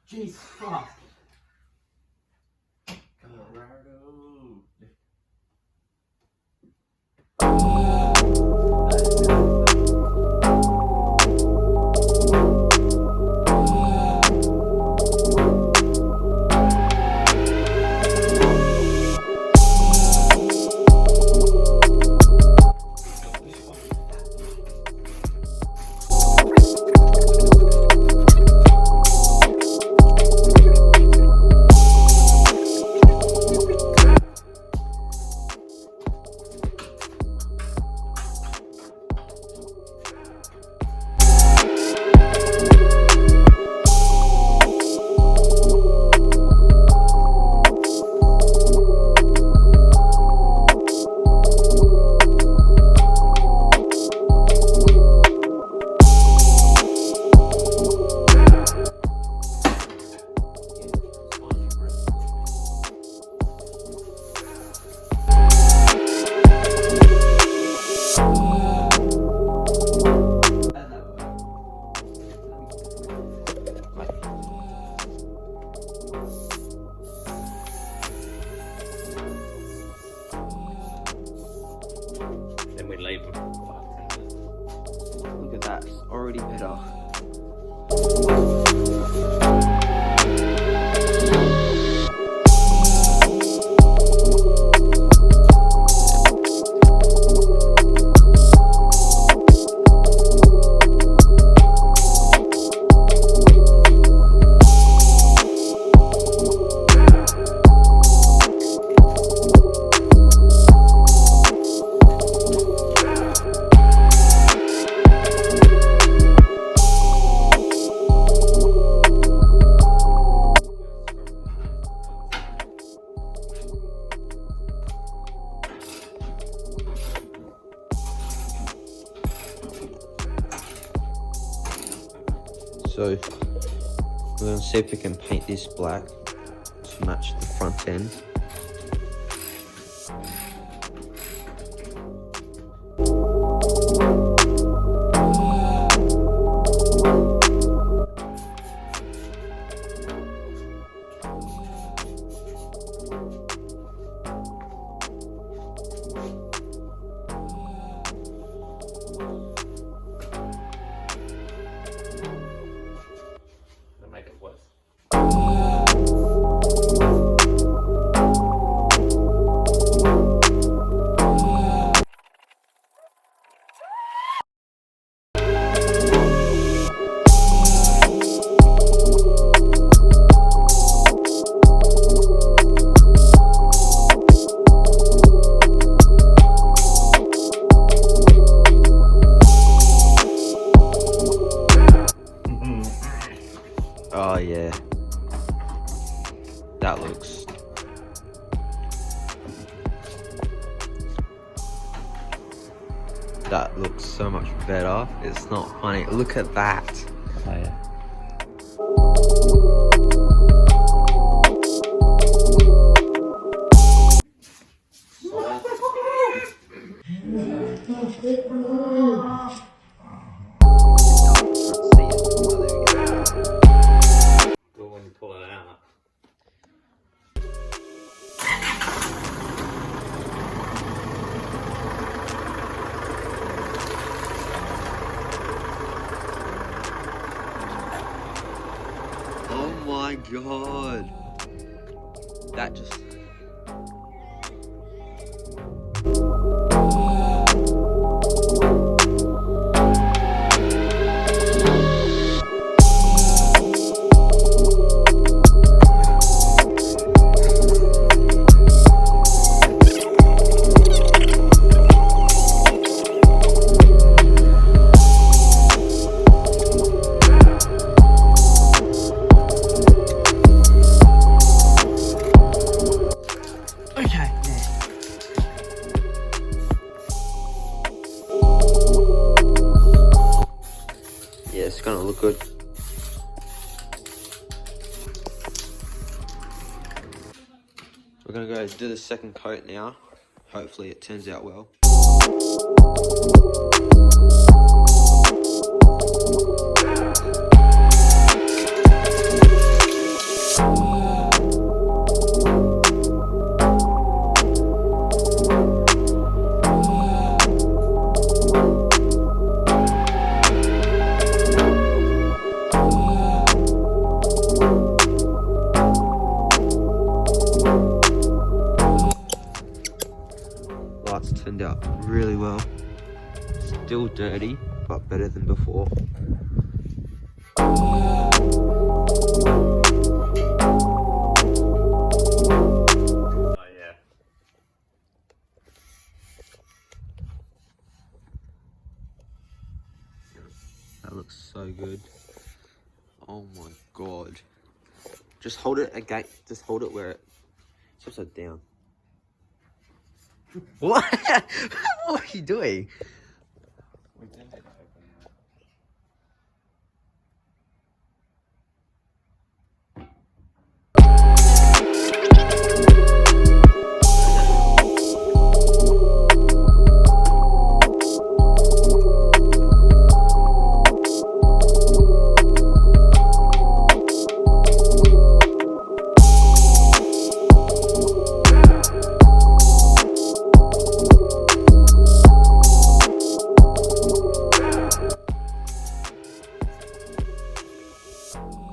Jeez, fuck. Colorado. Then we leave them. Look at that, it's already better. So we're going to see if we can paint this black to match the front end. Make it worse. Oh yeah, that looks so much better. It's not funny. Look at that. Oh yeah. When you pull it out. Oh my god. That just... it's gonna look good. We're gonna go do the second coat now. Hopefully it turns out well. Lights turned out really well. Still dirty, but better than before. Oh yeah. That looks so good. Oh my god. Just hold it again. Just hold it where it's upside down. What? What are you doing? We didn't open that. Oh.